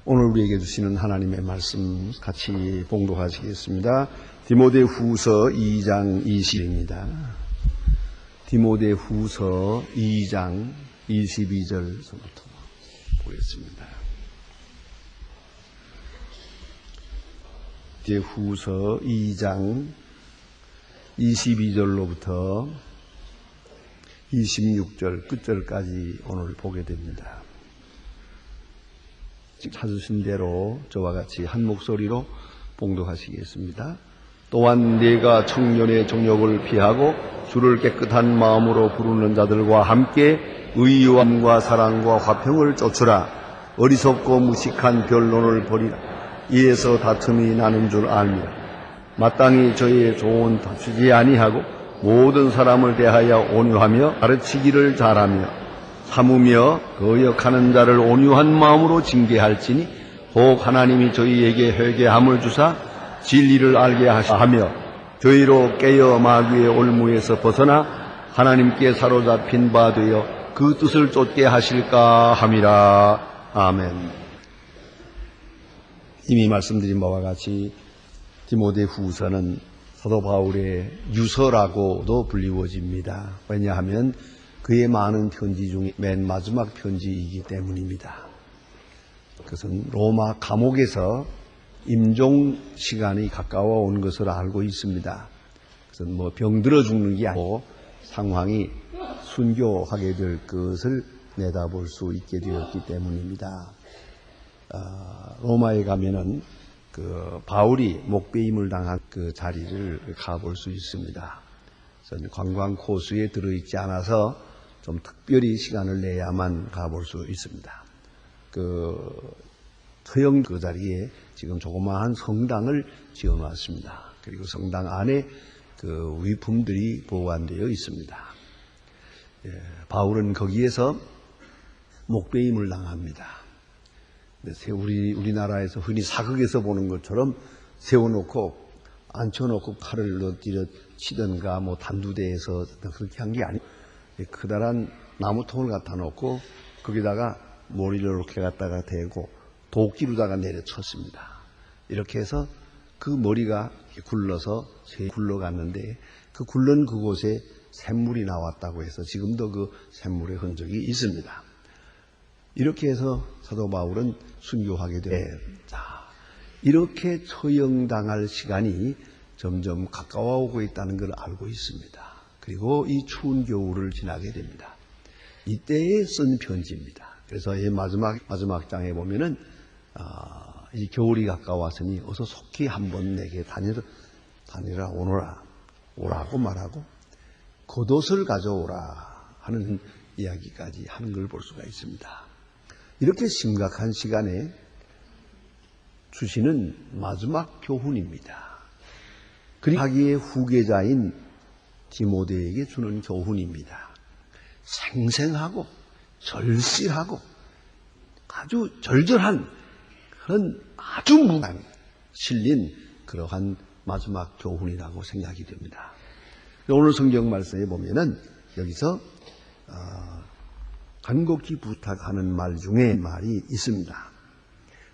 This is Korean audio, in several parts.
오늘 우리에게 주시는 하나님의 말씀 같이 봉독하시겠습니다. 디모데후서 2장 20입니다. 디모데후서 2장 22절부터 보겠습니다. 디모데후서 2장 22절로부터 26절 끝절까지 오늘 보게 됩니다. 찾으신 대로 저와 같이 한 목소리로 봉독하시겠습니다. 또한 네가 청년의 정욕을 피하고 주를 깨끗한 마음으로 부르는 자들과 함께 의유함과 사랑과 화평을 쫓으라. 어리석고 무식한 변론을 버리라. 이에서 다툼이 나는 줄 알미라. 마땅히 저의 조언 다투지 아니하고 모든 사람을 대하여 온유하며 가르치기를 잘하며 참으며 거역하는 자를 온유한 마음으로 징계할지니 혹 하나님이 저희에게 회개함을 주사 진리를 알게 하며 저희로 깨어 마귀의 올무에서 벗어나 하나님께 사로잡힌 바 되어 그 뜻을 쫓게 하실까 함이라. 아멘. 이미 말씀드린 바와 같이 디모데후서는 사도 바울의 유서라고도 불리워집니다. 왜냐하면 그의 많은 편지 중에 맨 마지막 편지이기 때문입니다. 그것은 로마 감옥에서 임종 시간이 가까워 온 것을 알고 있습니다. 그것은 병들어 죽는 게 아니고 상황이 순교하게 될 것을 내다볼 수 있게 되었기 때문입니다. 로마에 가면은 바울이 목배임을 당한 그 자리를 가볼 수 있습니다. 저는 관광 코스에 들어있지 않아서 좀 특별히 시간을 내야만 가볼 수 있습니다. 서영 그 자리에 지금 조그마한 성당을 지어놨습니다. 그리고 성당 안에 위품들이 보관되어 있습니다. 바울은 거기에서 목배임을 당합니다. 우리나라에서 흔히 사극에서 보는 것처럼 세워놓고 앉혀놓고 칼을 엎드려 치든가 단두대에서 그렇게 한 게 아니고 커다란 나무통을 갖다 놓고 거기다가 머리를 이렇게 갖다가 대고 도끼로다가 내려쳤습니다. 이렇게 해서 그 머리가 굴러서 굴러갔는데 그 굴른 그곳에 샘물이 나왔다고 해서 지금도 그 샘물의 흔적이 있습니다. 이렇게 해서 사도 바울은 순교하게 됩니다. 이렇게 처형당할 시간이 점점 가까워오고 있다는 걸 알고 있습니다. 그리고 이 추운 겨울을 지나게 됩니다. 이때에 쓴 편지입니다. 그래서 이 마지막 장에 보면은 이 겨울이 가까웠으니 어서 속히 한번 내게 다니라 오라고 말하고 겉옷을 가져오라 하는 이야기까지 하는 걸 볼 수가 있습니다. 이렇게 심각한 시간에 주시는 마지막 교훈입니다. 그리고 자기의 후계자인 디모데에게 주는 교훈입니다. 생생하고 절실하고 아주 절절한 그런 아주 무난 실린 그러한 마지막 교훈이라고 생각이 됩니다. 오늘 성경 말씀에 보면은 여기서 간곡히 부탁하는 말 중에 말이 있습니다.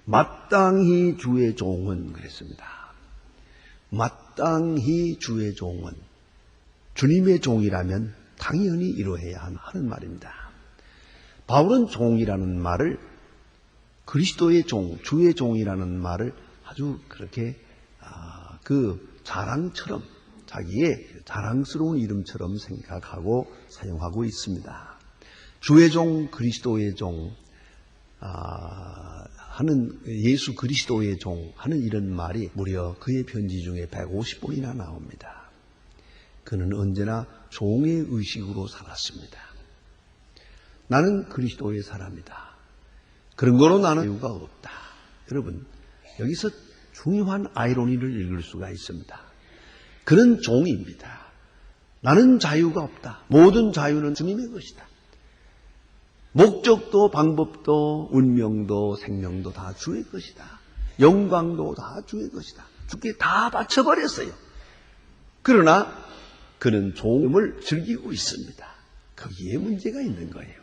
마땅히 주의 종은 그랬습니다. 마땅히 주의 종은 주님의 종이라면 당연히 이루어야 하는 말입니다. 바울은 종이라는 말을 그리스도의 종, 주의 종이라는 말을 아주 그렇게 자랑처럼 자기의 자랑스러운 이름처럼 생각하고 사용하고 있습니다. 주의 종, 그리스도의 종 하는 예수 그리스도의 종 하는 이런 말이 무려 그의 편지 중에 150번이나 나옵니다. 그는 언제나 종의 의식으로 살았습니다. 나는 그리스도의 사람이다. 그런 거로 나는 자유가 없다. 여러분, 여기서 중요한 아이러니를 읽을 수가 있습니다. 그는 종입니다. 나는 자유가 없다. 모든 자유는 주님의 것이다. 목적도 방법도 운명도 생명도 다 주의 것이다. 영광도 다 주의 것이다. 주께 다 바쳐버렸어요. 그러나 그는 종을 즐기고 있습니다. 거기에 문제가 있는 거예요.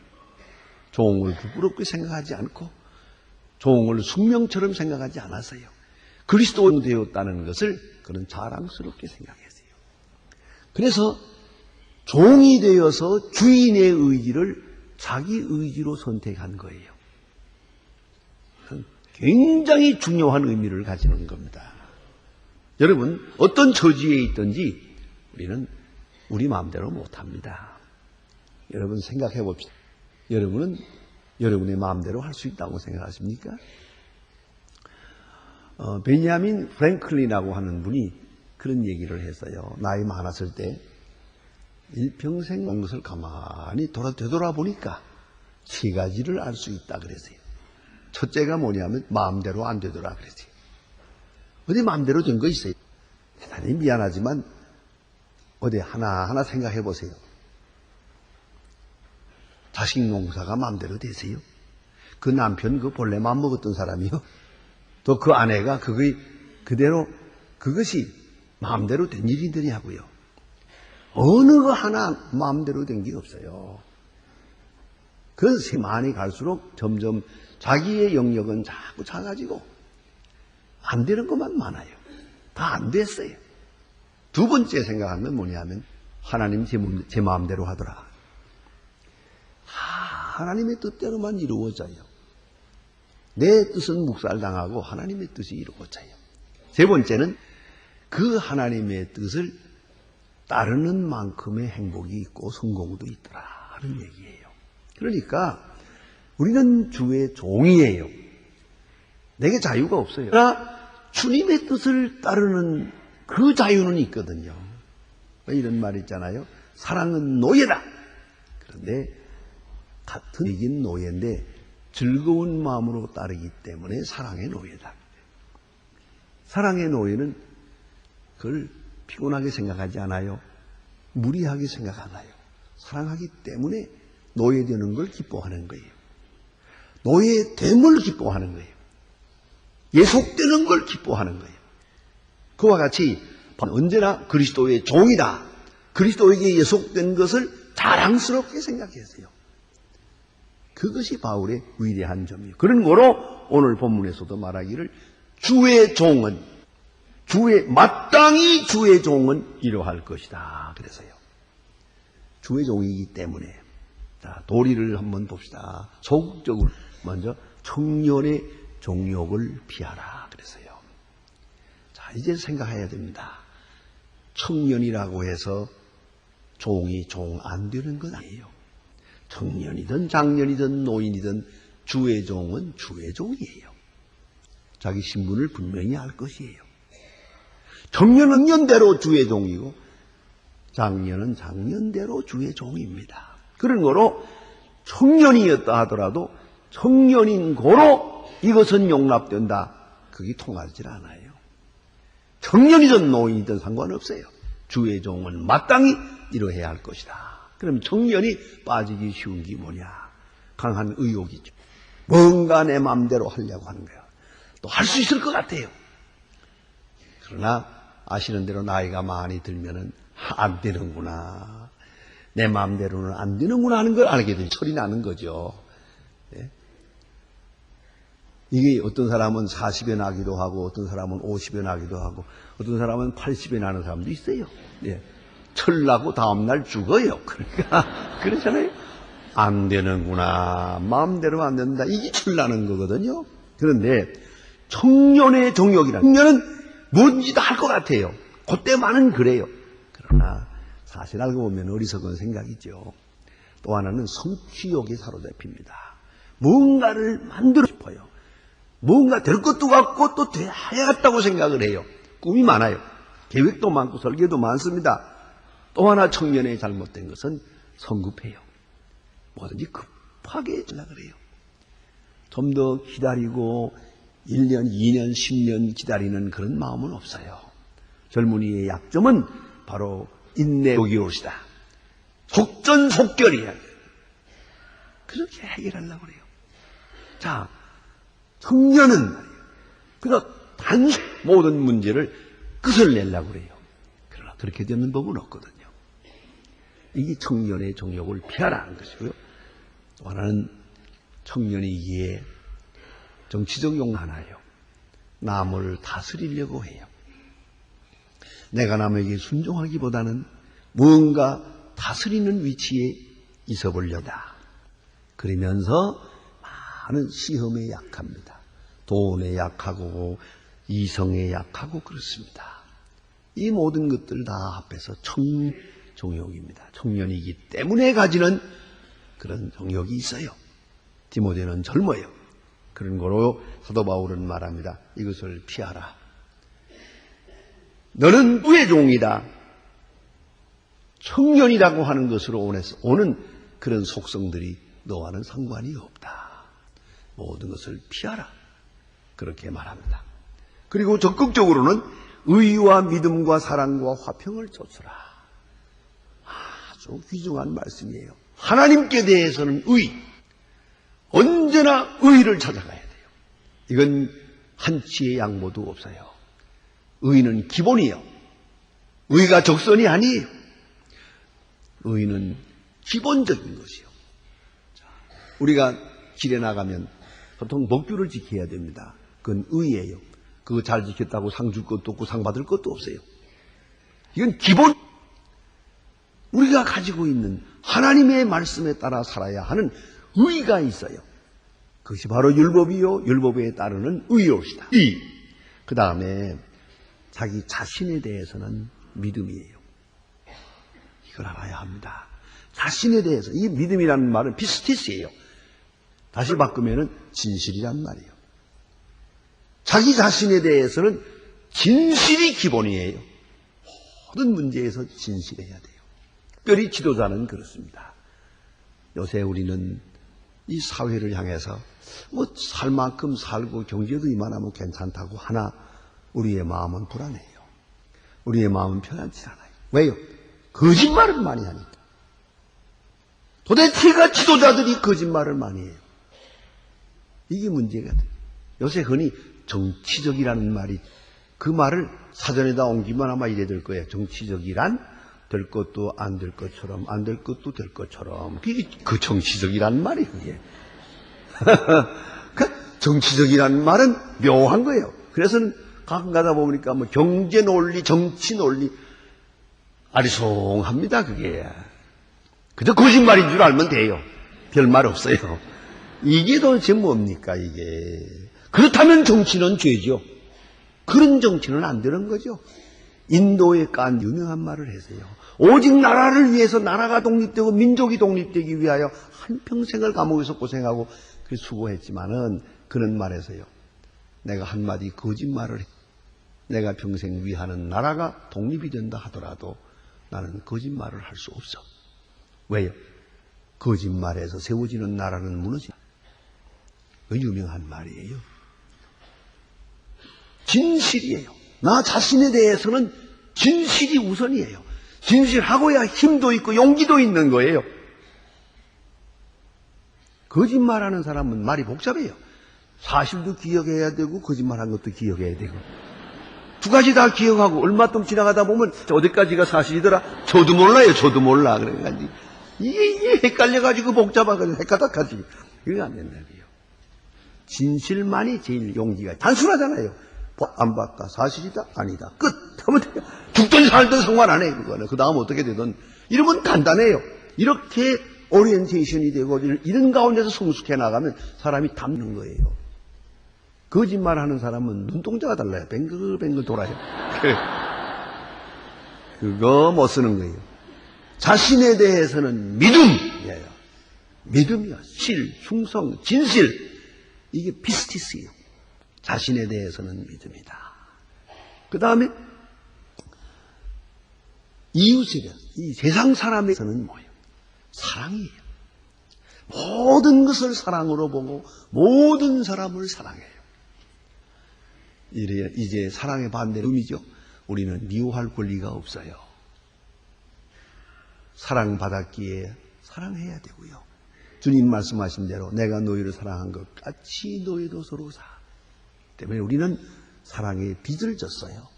종을 부끄럽게 생각하지 않고 종을 숙명처럼 생각하지 않았어요. 그리스도 되었다는 것을 그는 자랑스럽게 생각했어요. 그래서 종이 되어서 주인의 의지를 자기 의지로 선택한 거예요. 굉장히 중요한 의미를 가지는 겁니다. 여러분, 어떤 처지에 있든지 우리는 우리 마음대로 못합니다. 여러분 생각해 봅시다. 여러분은 여러분의 마음대로 할 수 있다고 생각하십니까? 베냐민 프랭클린이라고 하는 분이 그런 얘기를 했어요. 나이 많았을 때 일평생 온 것을 가만히 되돌아보니까 세 가지를 알 수 있다 그랬어요. 첫째가 뭐냐면 마음대로 안 되더라 그랬어요. 어디 마음대로 된 거 있어요? 대단히 미안하지만 어디 하나하나 생각해 보세요. 자식 농사가 마음대로 되세요? 그 남편 그 본래 마음 먹었던 사람이요? 또 그 아내가 그것이 마음대로 된 일이더냐고요. 어느 거 하나 마음대로 된 게 없어요. 그래서 많이 갈수록 점점 자기의 영역은 자꾸 작아지고 안 되는 것만 많아요. 다 안 됐어요. 두 번째 생각하면 뭐냐면 하나님 제 마음대로 하더라. 하나님의 뜻대로만 이루어져요. 내 뜻은 묵살당하고 하나님의 뜻이 이루어져요. 세 번째는 그 하나님의 뜻을 따르는 만큼의 행복이 있고 성공도 있더라 하는 얘기예요. 그러니까 우리는 주의 종이에요. 내게 자유가 없어요. 그러나 주님의 뜻을 따르는 그 자유는 있거든요. 이런 말 있잖아요. 사랑은 노예다. 그런데 같은 얘기는 노예인데 즐거운 마음으로 따르기 때문에 사랑의 노예다. 사랑의 노예는 그걸 피곤하게 생각하지 않아요. 무리하게 생각 안 해요. 사랑하기 때문에 노예되는 걸 기뻐하는 거예요. 노예됨을 기뻐하는 거예요. 예속되는 걸 기뻐하는 거예요. 그와 같이 언제나 그리스도의 종이다. 그리스도에게 예속된 것을 자랑스럽게 생각했어요. 그것이 바울의 위대한 점이에요. 그런 거로 오늘 본문에서도 말하기를 마땅히 주의 종은 이러할 것이다. 그래서요. 주의 종이기 때문에. 자, 도리를 한번 봅시다. 소극적으로 먼저 청년의 종욕을 피하라. 그래서요. 자, 이제 생각해야 됩니다. 청년이라고 해서 종이 종 안 되는 건 아니에요. 청년이든 장년이든 노인이든 주의 종은 주의 종이에요. 자기 신분을 분명히 알 것이에요. 청년은 년대로 주의 종이고 장년은 장년대로 주의 종입니다. 그런 거로 청년이었다 하더라도 청년인 고로 이것은 용납된다. 그게 통하지 않아요. 청년이든 노인이든 상관없어요. 주의 종은 마땅히 이러해야 할 것이다. 그럼 청년이 빠지기 쉬운 게 뭐냐? 강한 의욕이죠. 뭔가 내 마음대로 하려고 하는 거야. 또 할 수 있을 것 같아요. 그러나 아시는 대로 나이가 많이 들면은 안 되는구나. 내 마음대로는 안 되는구나 하는 걸 알게 되죠. 철이 나는 거죠. 네? 이게 어떤 사람은 40에 나기도 하고 어떤 사람은 50에 나기도 하고 어떤 사람은 80에 나는 사람도 있어요. 네. 철나고 다음날 죽어요. 그러니까 그렇잖아요. 안 되는구나. 마음대로 안 된다. 이게 철나는 거거든요. 그런데 청년의 종욕이란 청년은 뭔지 다 할 것 같아요. 그때만은 그래요. 그러나 사실 알고 보면 어리석은 생각이죠. 또 하나는 성취욕에 사로잡힙니다. 뭔가를 만들고 싶어요. 뭔가 될 것도 같고 또 돼야겠다고 생각을 해요. 꿈이 많아요. 계획도 많고 설계도 많습니다. 또 하나 청년의 잘못된 것은 성급해요. 뭐든지 급하게 연락을 해요. 좀 더 기다리고 1년, 2년, 10년 기다리는 그런 마음은 없어요. 젊은이의 약점은 바로 인내욕이옵시다. 속전속결이야. 그렇게 해결하려고 그래요. 자, 청년은 말이에요. 그래서 단순 모든 문제를 끝을 내려고 그래요. 그러나 그렇게 되는 법은 없거든요. 이게 청년의 종욕을 피하라는 것이고요. 또 하나는 청년이기에 정치적 욕망 하나예요. 남을 다스리려고 해요. 내가 남에게 순종하기보다는 무언가 다스리는 위치에 있어보려다. 그러면서 많은 시험에 약합니다. 돈에 약하고 이성에 약하고 그렇습니다. 이 모든 것들 다 합해서 종욕입니다. 청년이기 때문에 가지는 그런 정욕이 있어요. 디모데는 젊어요. 그런 거로 사도 바울은 말합니다. 이것을 피하라. 너는 누의 종이다. 청년이라고 하는 것으로 오는 그런 속성들이 너와는 상관이 없다. 모든 것을 피하라. 그렇게 말합니다. 그리고 적극적으로는 의와 믿음과 사랑과 화평을 좇으라. 아주 귀중한 말씀이에요. 하나님께 대해서는 언제나 의를 찾아가야 돼요. 이건 한치의 양보도 없어요. 의는 기본이에요. 의가 적선이 아니에요. 의는 기본적인 것이요. 우리가 길에 나가면 보통 법규를 지켜야 됩니다. 그건 의예요. 그거 잘 지켰다고 상 줄 것도 없고 상 받을 것도 없어요. 이건 기본. 우리가 가지고 있는 하나님의 말씀에 따라 살아야 하는 의가 있어요. 그것이 바로 율법이요. 율법에 따르는 의로시다. 그 다음에 자기 자신에 대해서는 믿음이에요. 이걸 알아야 합니다. 자신에 대해서. 이 믿음이라는 말은 피스티스예요. 다시 바꾸면 진실이란 말이에요. 자기 자신에 대해서는 진실이 기본이에요. 모든 문제에서 진실해야 돼요. 특별히 지도자는 그렇습니다. 요새 우리는 이 사회를 향해서 살 만큼 살고 경제도 이만하면 괜찮다고 하나 우리의 마음은 불안해요. 우리의 마음은 편안치 않아요. 왜요? 거짓말을 많이 하니까. 도대체가 지도자들이 거짓말을 많이 해요. 이게 문제가 돼요. 요새 흔히 정치적이라는 말이, 그 말을 사전에다 옮기면 아마 이래 될 거예요. 정치적이란 될 것도 안 될 것처럼, 안 될 것도 될 것처럼. 그게 그 정치적이라는 말이 그게. 정치적이라는 말은 묘한 거예요. 그래서 가끔 가다 보니까 뭐 경제 논리, 정치 논리, 아리송합니다, 그게. 그저 거짓말인 줄 알면 돼요. 별말 없어요. 이게 도대체 뭡니까, 이게. 그렇다면 정치는 죄죠. 그런 정치는 안 되는 거죠. 인도에 깐 유명한 말을 했어요. 오직 나라를 위해서 나라가 독립되고 민족이 독립되기 위하여 한평생을 감옥에서 고생하고 수고했지만은 그는 말해서요. 내가 한마디 거짓말을 해. 내가 평생 위하는 나라가 독립이 된다 하더라도 나는 거짓말을 할 수 없어. 왜요? 거짓말에서 세워지는 나라는 무너진다. 그 유명한 말이에요. 진실이에요. 나 자신에 대해서는 진실이 우선이에요. 진실하고야 힘도 있고 용기도 있는 거예요. 거짓말하는 사람은 말이 복잡해요. 사실도 기억해야 되고 거짓말한 것도 기억해야 되고 두 가지 다 기억하고 얼마 동안 지나가다 보면 어디까지가 사실이더라? 저도 몰라요. 저도 몰라. 그래가지고 이게 헷갈려가지고 복잡해가지고 헷가닥하지. 이거 안 된다고요. 진실만이 제일 용기가 단순하잖아요. 안 바꿔. 사실이다? 아니다. 끝. 하면 돼요. 죽든 살든 상관 안 해. 그거는. 그 다음 어떻게 되든. 이러면 간단해요. 이렇게 오리엔테이션이 되고 이런 가운데서 성숙해 나가면 사람이 담는 거예요. 거짓말하는 사람은 눈동자가 달라요. 뱅글뱅글 돌아요. 그거 못 쓰는 거예요. 자신에 대해서는 믿음이에요. 믿음이요. 실, 흉성, 진실. 이게 피스티스예요. 자신에 대해서는 믿음이다. 그 다음에 이웃에 대해서, 이 세상 사람에서는 뭐예요? 사랑이에요. 모든 것을 사랑으로 보고 모든 사람을 사랑해요. 이제 사랑의 반대는 음이죠. 우리는 미워할 권리가 없어요. 사랑받았기에 사랑해야 되고요. 주님 말씀하신 대로 내가 너희를 사랑한 것 같이 너희도 서로 사랑. 때문에 우리는 사랑의 빚을 졌어요.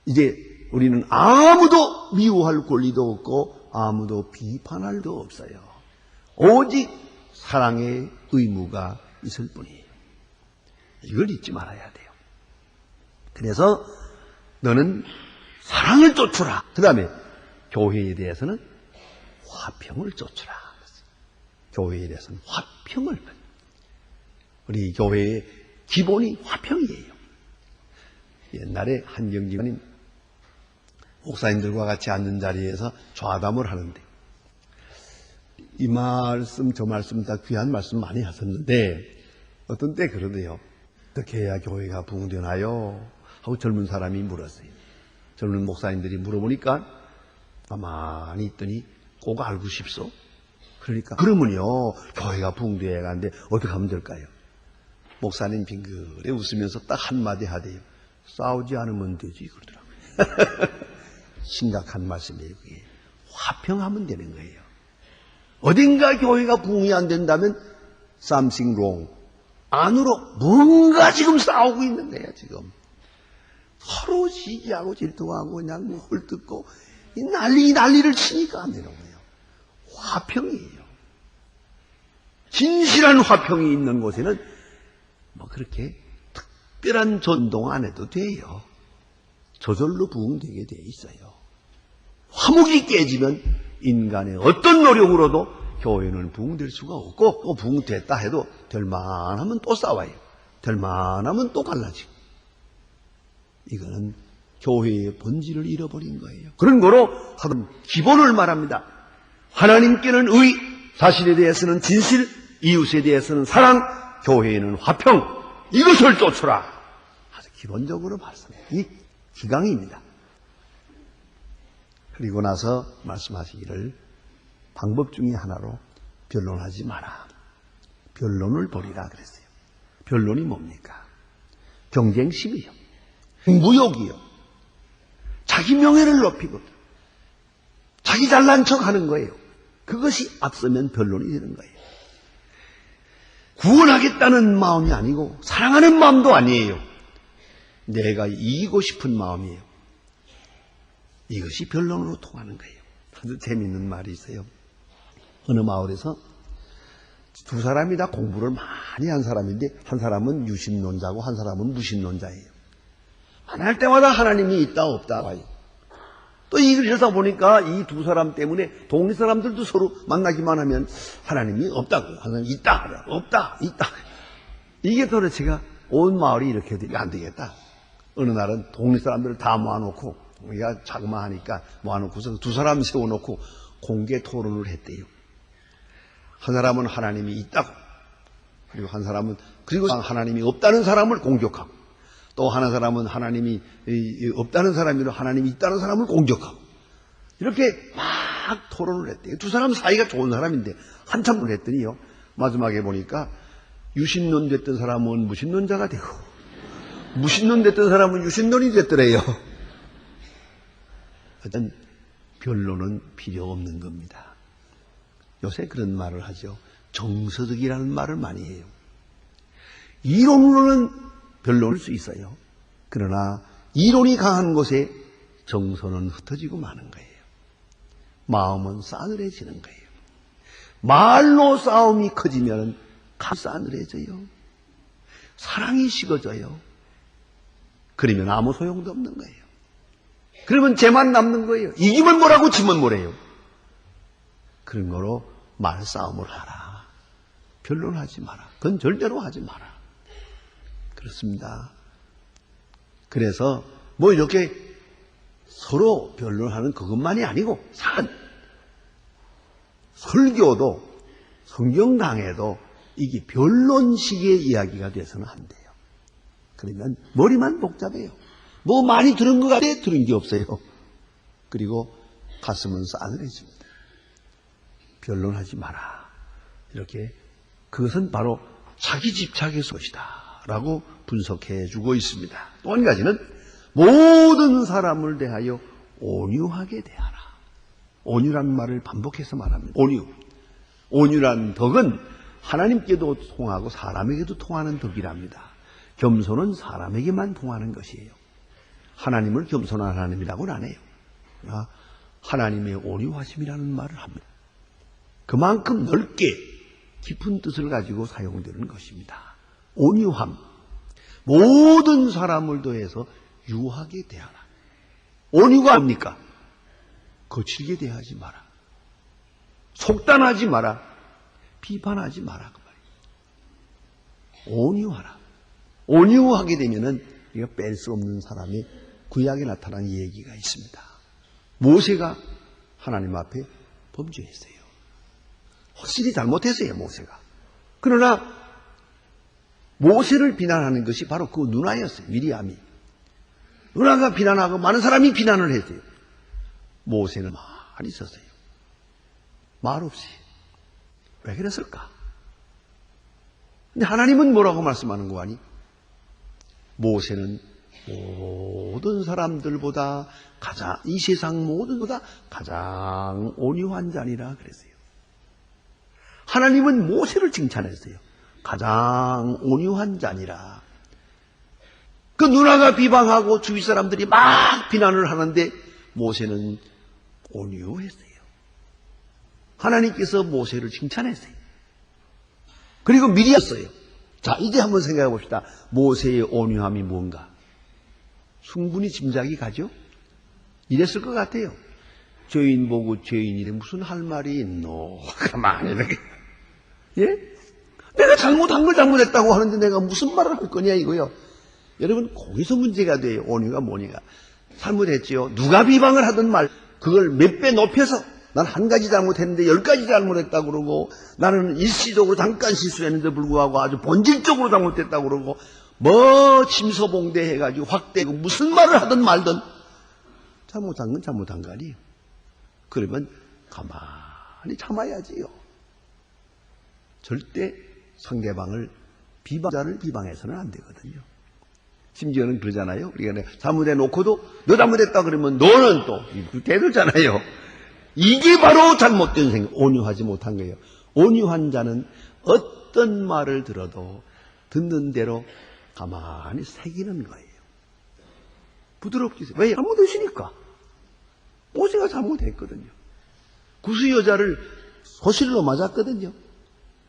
이제 우리는 아무도 미워할 권리도 없고 아무도 비판할 도 없어요. 오직 사랑의 의무가 있을 뿐이에요. 이걸 잊지 말아야 돼요. 그래서 너는 사랑을 쫓으라. 그 다음에 교회에 대해서는 화평을 쫓으라. 교회에 대해서는 화평을. 우리 교회의 기본이 화평이에요. 옛날에 한경지님 목사님들과 같이 앉는 자리에서 좌담을 하는데 이 말씀 저 말씀 다 귀한 말씀 많이 하셨는데 어떤 때 그러대요. 어떻게 해야 교회가 부흥되나요? 하고 젊은 사람이 물었어요. 젊은 목사님들이 물어보니까 가만히 있더니 꼭 알고 싶소? 그러니까 그러면요 교회가 부흥되어야 하는데 어떻게 하면 될까요? 목사님 빙그레 웃으면서 딱 한마디 하대요. 싸우지 않으면 되지 그러더라고요. 심각한 말씀이에요. 그게. 화평하면 되는 거예요. 어딘가 교회가 부흥이 안 된다면 something wrong. 안으로 뭔가 지금 싸우고 있는 거예요. 지금 서로 시기하고 질투하고 그냥 뭐 헐뜯고 난리를 치니까 안 되는 거예요. 화평이에요. 진실한 화평이 있는 곳에는 뭐 그렇게 특별한 전동 안 해도 돼요. 저절로 부흥되게 돼 있어요. 화목이 깨지면 인간의 어떤 노력으로도 교회는 부흥될 수가 없고 또 부흥됐다 해도 될 만하면 또 싸워요. 될 만하면 또 갈라지고. 이거는 교회의 본질을 잃어버린 거예요. 그런 거로 하던 기본을 말합니다. 하나님께는 의, 자신에 대해서는 진실, 이웃에 대해서는 사랑, 교회에는 화평. 이것을 쫓으라. 아주 기본적으로 말씀해요. 이 기강입니다. 그리고 나서 말씀하시기를 방법 중에 하나로 변론하지 마라. 변론을 버리라 그랬어요. 변론이 뭡니까? 경쟁심이요. 무욕이요. 자기 명예를 높이고 자기 잘난 척 하는 거예요. 그것이 앞서면 변론이 되는 거예요. 구원하겠다는 마음이 아니고 사랑하는 마음도 아니에요. 내가 이기고 싶은 마음이에요. 이것이 변론으로 통하는 거예요. 아주 재미있는 말이 있어요. 어느 마을에서 두 사람이 다 공부를 많이 한 사람인데 한 사람은 유신론자고 한 사람은 무신론자예요. 만날 때마다 하나님이 있다 없다 봐요. 또 이러다 보니까 이 두 사람 때문에 동네 사람들도 서로 만나기만 하면 하나님이 없다고 하나님이 있다 없다 있다. 이게 도대체가 온 마을이 이렇게 되면 안 되겠다. 어느 날은 동네 사람들을 다 모아놓고 우리가 자그마하니까 모아놓고서 두 사람 세워놓고 공개 토론을 했대요. 한 사람은 하나님이 있다고 그리고 한 사람은 그리고 하나님이 없다는 사람을 공격하고 또 하나 사람은 하나님이 없다는 사람이라 하나님이 있다는 사람을 공격하고 이렇게 막 토론을 했대요. 두 사람 사이가 좋은 사람인데 한참을 했더니요. 마지막에 보니까 유신론 됐던 사람은 무신론자가 되고 무신론 됐던 사람은 유신론이 됐더래요. 하여튼 변론은 필요 없는 겁니다. 요새 그런 말을 하죠. 정서적이라는 말을 많이 해요. 이론으로는 변론할 수 있어요. 그러나 이론이 강한 곳에 정서는 흩어지고 마는 거예요. 마음은 싸늘해지는 거예요. 말로 싸움이 커지면 싸늘해져요. 사랑이 식어져요. 그러면 아무 소용도 없는 거예요. 그러면 죄만 남는 거예요. 이기면 뭐라고 지면 뭐래요. 그런 거로 말싸움을 하라. 변론하지 마라. 그건 절대로 하지 마라. 그렇습니다. 그래서 뭐 이렇게 서로 변론하는 그것만이 아니고 설교도 성경당에도 이게 변론식의 이야기가 돼서는 안 돼요. 그러면 머리만 복잡해요. 뭐 많이 들은 것 같아 들은 게 없어요. 그리고 가슴은 싸늘해집니다. 변론하지 마라. 이렇게 그것은 바로 자기 집착의 것이다. 라고 분석해 주고 있습니다. 또 한 가지는 모든 사람을 대하여 온유하게 대하라. 온유란 말을 반복해서 말합니다. 온유. 온유란 덕은 하나님께도 통하고 사람에게도 통하는 덕이랍니다. 겸손은 사람에게만 통하는 것이에요. 하나님을 겸손한 하나님이라고는 안 해요. 하나님의 온유하심이라는 말을 합니다. 그만큼 넓게 깊은 뜻을 가지고 사용되는 것입니다. 온유함. 모든 사람을 더해서 유하게 대하라. 온유가 뭡니까? 거칠게 대하지 마라. 속단하지 마라. 비판하지 마라. 그 말이에요. 온유하라. 온유하게 되면은 우리가 뺄 수 없는 사람의 구약에 나타난 얘기가 있습니다. 모세가 하나님 앞에 범죄했어요. 확실히 잘못했어요, 모세가. 그러나 모세를 비난하는 것이 바로 그 누나였어요, 미리암이. 누나가 비난하고 많은 사람이 비난을 했어요. 모세는 많이 있었어요. 말 없이. 왜 그랬을까? 근데 하나님은 뭐라고 말씀하는 거 아니? 모세는 모든 사람들보다 이 세상 모든보다 가장 온유한 자니라 그랬어요. 하나님은 모세를 칭찬했어요. 가장 온유한 자니라. 그 누나가 비방하고 주위 사람들이 막 비난을 하는데 모세는 온유했어요. 하나님께서 모세를 칭찬했어요. 그리고 미리였어요. 자, 이제 한번 생각해 봅시다. 모세의 온유함이 뭔가? 충분히 짐작이 가죠? 이랬을 것 같아요. 죄인 보고 죄인이래 무슨 할 말이 있노? 가만히 이렇게. 예? 내가 잘못한 걸 잘못했다고 하는데 내가 무슨 말을 할 거냐 이거요. 여러분, 거기서 문제가 돼요. 온유가 뭐니까. 잘못했지요. 누가 비방을 하든 말, 그걸 몇 배 높여서 난 한 가지 잘못했는데 10가지 잘못했다고 그러고, 나는 일시적으로 잠깐 실수했는데 불구하고 아주 본질적으로 잘못했다고 그러고, 뭐 침소봉대 해가지고 확대고 무슨 말을 하든 말든 잘못한 건 잘못한 거 아니에요. 그러면 가만히 참아야지요. 절대 상대방을 비방자를 비방해서는 안 되거든요. 심지어는 그러잖아요. 우리가 잘못해 놓고도 너 잘못했다 그러면 너는 또 대들잖아요. 이게 바로 잘못된 생각, 온유하지 못한 거예요. 온유한 자는 어떤 말을 들어도 듣는 대로 가만히 새기는 거예요. 부드럽게. 왜? 잘못했으니까. 모세가 잘못했거든요. 구스 여자를 소실로 맞았거든요.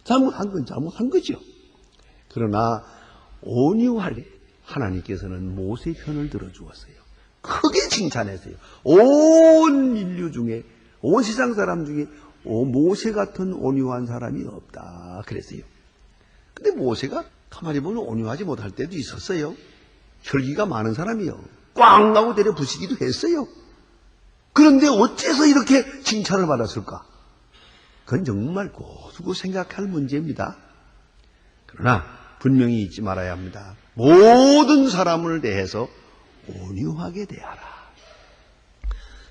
잘못한 건 잘못한 거죠. 그러나 온유하게 하나님께서는 모세 편을 들어주었어요. 크게 칭찬했어요. 온 인류 중에, 온 세상 사람 중에 모세 같은 온유한 사람이 없다 그랬어요. 근데 모세가 가만히 보면 온유하지 못할 때도 있었어요. 혈기가 많은 사람이요. 꽝 나고 때려 부시기도 했어요. 그런데 어째서 이렇게 칭찬을 받았을까? 그건 정말 고두고 생각할 문제입니다. 그러나 분명히 잊지 말아야 합니다. 모든 사람을 대해서 온유하게 대하라.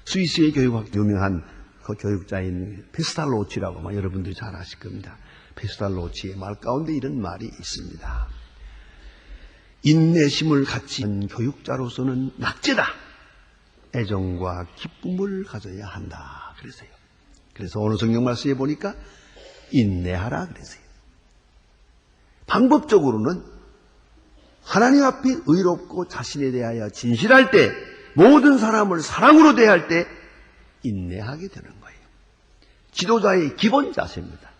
스위스의 교육학 유명한 그 교육자인 페스탈로치라고 여러분들이 잘 아실 겁니다. 페스탈로치의 말 가운데 이런 말이 있습니다. 인내심을 갖춘 교육자로서는 낙제다. 애정과 기쁨을 가져야 한다. 그랬어요. 그래서 오늘 성경 말씀에 보니까 인내하라 그랬어요. 방법적으로는 하나님 앞에 의롭고 자신에 대하여 진실할 때, 모든 사람을 사랑으로 대할 때 인내하게 되는 거예요. 지도자의 기본 자세입니다.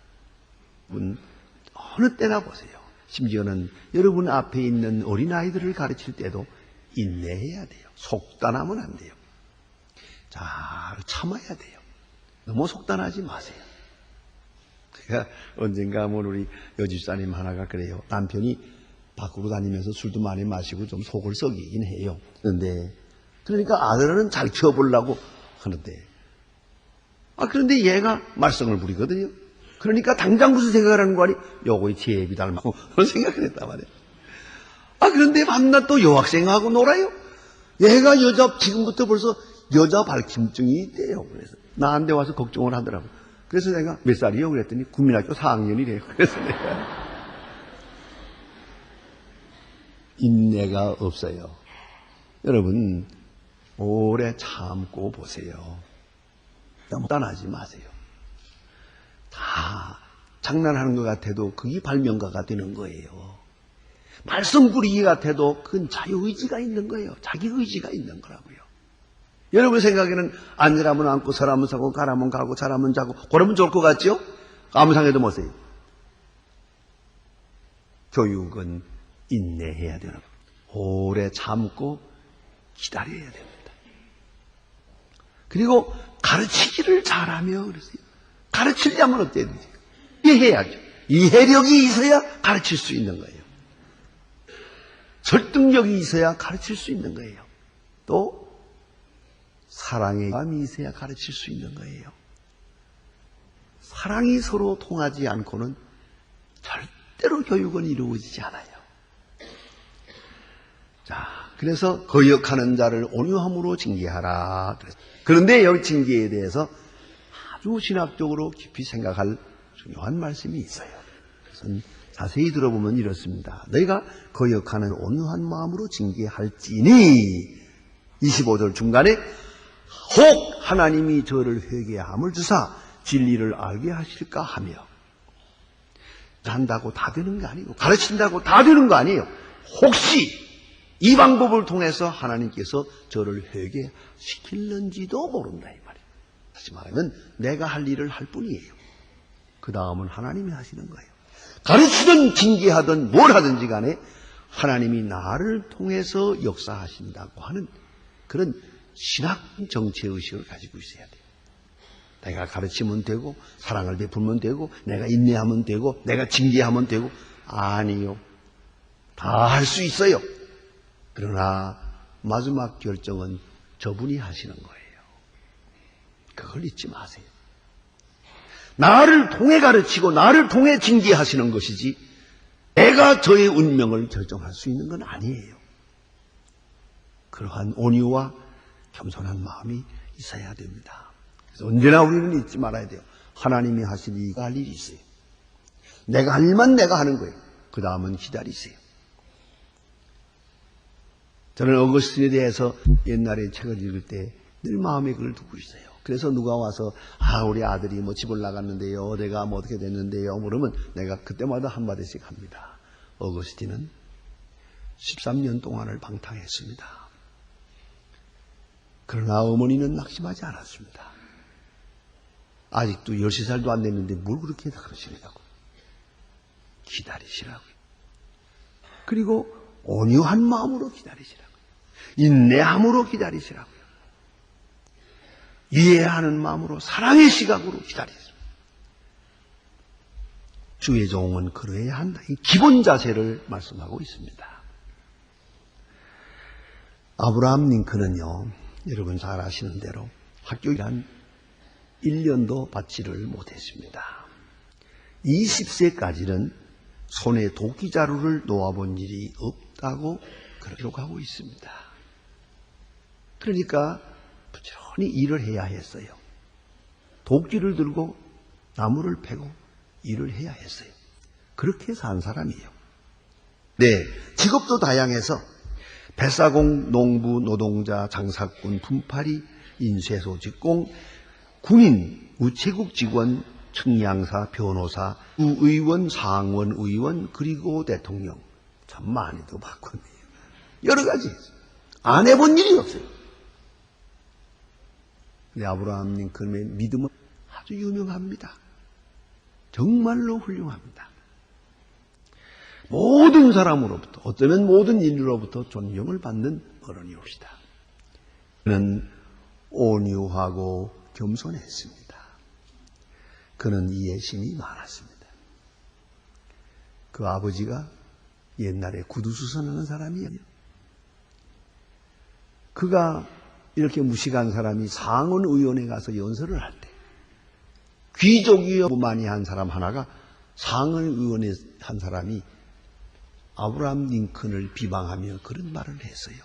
어느 때나 보세요. 심지어는 여러분 앞에 있는 어린아이들을 가르칠 때도 인내해야 돼요. 속단하면 안 돼요. 잘 참아야 돼요. 너무 속단하지 마세요. 제가 언젠가 우리 여집사님 하나가 그래요. 남편이 밖으로 다니면서 술도 많이 마시고 좀 속을 썩이긴 해요. 그러니까 아들은 잘 키워보려고 하는데, 그런데 얘가 말썽을 부리거든요. 그러니까 당장 무슨 생각을 하는 거 아니? 요거의 제비 닮았고 그런 생각을 했단 말이에요. 그런데 밤낮 또 여학생하고 놀아요. 얘가 지금부터 벌써 여자 발킴증이 있대요. 그래서 나한테 와서 걱정을 하더라고. 그래서 내가 몇 살이요? 그랬더니 국민학교 4학년이래요. 그래서 내가 인내가 없어요. 여러분, 오래 참고 보세요. 너무 단하지 마세요. 다 장난하는 것 같아도 그게 발명가가 되는 거예요. 말썽 부리기 같아도 그건 자유의지가 있는 거예요. 자기 의지가 있는 거라고요. 여러분 생각에는 앉으라면 앉고 서라면 서고 가라면 가고 자라면 자고 그러면 좋을 것 같죠? 아무 상관도 못해요. 교육은 인내해야 되는 거예요. 오래 참고 기다려야 됩니다. 그리고 가르치기를 잘하며 그러세요. 가르치려면 어때야 되지? 이해해야죠. 이해력이 있어야 가르칠 수 있는 거예요. 설득력이 있어야 가르칠 수 있는 거예요. 또 사랑의 마음이 있어야 가르칠 수 있는 거예요. 사랑이 서로 통하지 않고는 절대로 교육은 이루어지지 않아요. 자, 그래서 거역하는 자를 온유함으로 징계하라. 그런데 여기 징계에 대해서 아주 신학적으로 깊이 생각할 중요한 말씀이 있어요. 그래서 자세히 들어보면 이렇습니다. 너희가 거역하는 온유한 마음으로 징계할지니 25절 중간에 혹 하나님이 저를 회개함을 주사 진리를 알게 하실까 하며, 한다고 다 되는 거 아니고 가르친다고 다 되는 거 아니에요. 혹시 이 방법을 통해서 하나님께서 저를 회개시킬는지도 모른다 이 말이에요. 다시 말하면 내가 할 일을 할 뿐이에요. 그 다음은 하나님이 하시는 거예요. 가르치든 징계하든 뭘 하든지 간에 하나님이 나를 통해서 역사하신다고 하는 그런 신학 정체의식을 가지고 있어야 돼요. 내가 가르치면 되고 사랑을 베풀면 되고 내가 인내하면 되고 내가 징계하면 되고, 아니요. 다 할 수 있어요. 그러나 마지막 결정은 저분이 하시는 거예요. 그걸 잊지 마세요. 나를 통해 가르치고 나를 통해 징계하시는 것이지 내가 저의 운명을 결정할 수 있는 건 아니에요. 그러한 온유와 겸손한 마음이 있어야 됩니다. 그래서 언제나 우리는 잊지 말아야 돼요. 하나님이 하실 일이 할 일이 있어요. 내가 할 일만 내가 하는 거예요. 그 다음은 기다리세요. 저는 어거스틴에 대해서 옛날에 책을 읽을 때 늘 마음에 그걸 두고 있어요. 그래서 누가 와서 우리 아들이 뭐 집을 나갔는데요, 내가 뭐 어떻게 됐는데요, 그러면 내가 그때마다 한마디씩 합니다. 어거스틴은 13년 동안을 방탕했습니다. 그러나 어머니는 낙심하지 않았습니다. 아직도 13살도 안 됐는데 뭘 그렇게 다 그러시냐고. 기다리시라고요. 그리고 온유한 마음으로 기다리시라고요. 인내함으로 기다리시라고요. 이해하는 마음으로 사랑의 시각으로 기다리시라고요. 주의 종은 그러해야 한다. 이 기본 자세를 말씀하고 있습니다. 아브라함 링컨은요, 여러분 잘 아시는 대로 학교에 한 1년도 받지를 못했습니다. 20세까지는 손에 도끼 자루를 놓아본 일이 없다고 기록하고 있습니다. 그러니까 부지런히 일을 해야 했어요. 도끼를 들고 나무를 패고 일을 해야 했어요. 그렇게 산 사람이에요. 네, 직업도 다양해서 뱃사공, 농부, 노동자, 장사꾼, 품팔이, 인쇄소 직공, 군인, 우체국 직원, 측량사, 변호사, 의원, 상원 의원, 그리고 대통령. 참 많이도 봤거든요. 여러 가지. 안 해본 일이 없어요. 근데 아브라함 링컨의 믿음은 아주 유명합니다. 정말로 훌륭합니다. 모든 사람으로부터, 어쩌면 모든 인류로부터 존경을 받는 어른이옵시다. 그는 온유하고 겸손했습니다. 그는 이해심이 많았습니다. 그 아버지가 옛날에 구두수선하는 사람이에요. 그가 이렇게 무식한 사람이 상원의원에 가서 연설을 할 때 귀족이요 많이 한 사람 하나가 상원의원에 한 사람이 아브라함 링컨을 비방하며 그런 말을 했어요.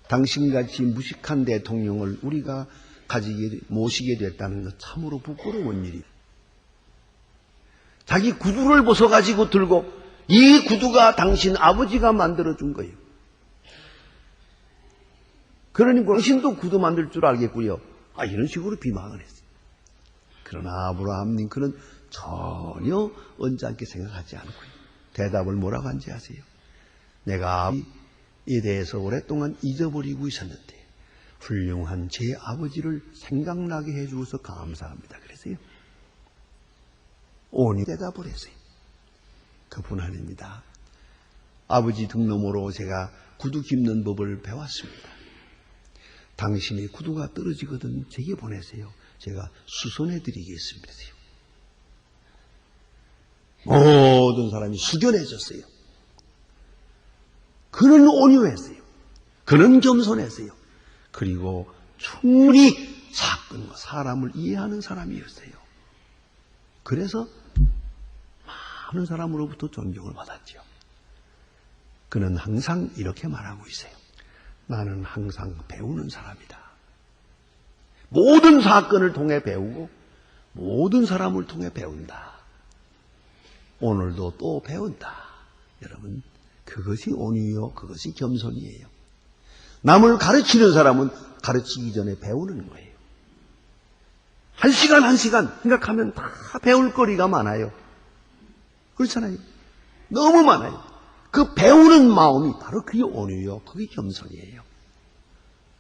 당신같이 무식한 대통령을 우리가 모시게 됐다는 것 참으로 부끄러운 일이다. 자기 구두를 벗어가지고 들고 이 구두가 당신 아버지가 만들어준 거예요. 그러니 당신도 구두 만들 줄 알겠고요. 이런 식으로 비방을 했어요. 그러나 아브라함 링컨은 전혀 언짢게 생각하지 않고요. 대답을 뭐라고 한지 아세요? 내가 아버지에 대해서 오랫동안 잊어버리고 있었는데 훌륭한 제 아버지를 생각나게 해주어서 감사합니다. 그랬어요. 온유 대답을 했어요. 그뿐 아닙니다. 아버지 등 너머로 제가 구두 깁는 법을 배웠습니다. 당신의 구두가 떨어지거든 제게 보내세요. 제가 수선해 드리겠습니다. 모든 사람이 숙연해졌어요. 그는 온유했어요. 그는 겸손했어요. 그리고 충분히 사건과 사람을 이해하는 사람이었어요. 그래서 많은 사람으로부터 존경을 받았죠. 그는 항상 이렇게 말하고 있어요. 나는 항상 배우는 사람이다. 모든 사건을 통해 배우고 모든 사람을 통해 배운다. 오늘도 또 배운다. 여러분, 그것이 온유요, 그것이 겸손이에요. 남을 가르치는 사람은 가르치기 전에 배우는 거예요. 한 시간 한 시간 생각하면 다 배울 거리가 많아요. 그렇잖아요. 너무 많아요. 그 배우는 마음이 바로 그게 온유요, 그게 겸손이에요.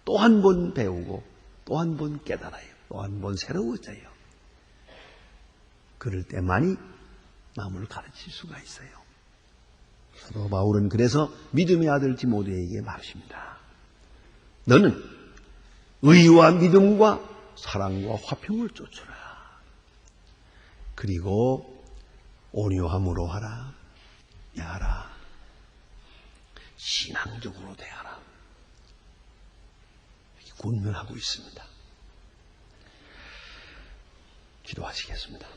또 한 번 배우고 또 한 번 깨달아요. 또 한 번 새로워져요. 그럴 때만이 남을 가르칠 수가 있어요. 사도 바울은 그래서 믿음의 아들 디모데에게 말하십니다. 너는 의와 믿음과 사랑과 화평을 쫓으라. 그리고 온유함으로 하라. 야하라. 신앙적으로 대하라. 이렇게 권면하고 있습니다. 기도하시겠습니다.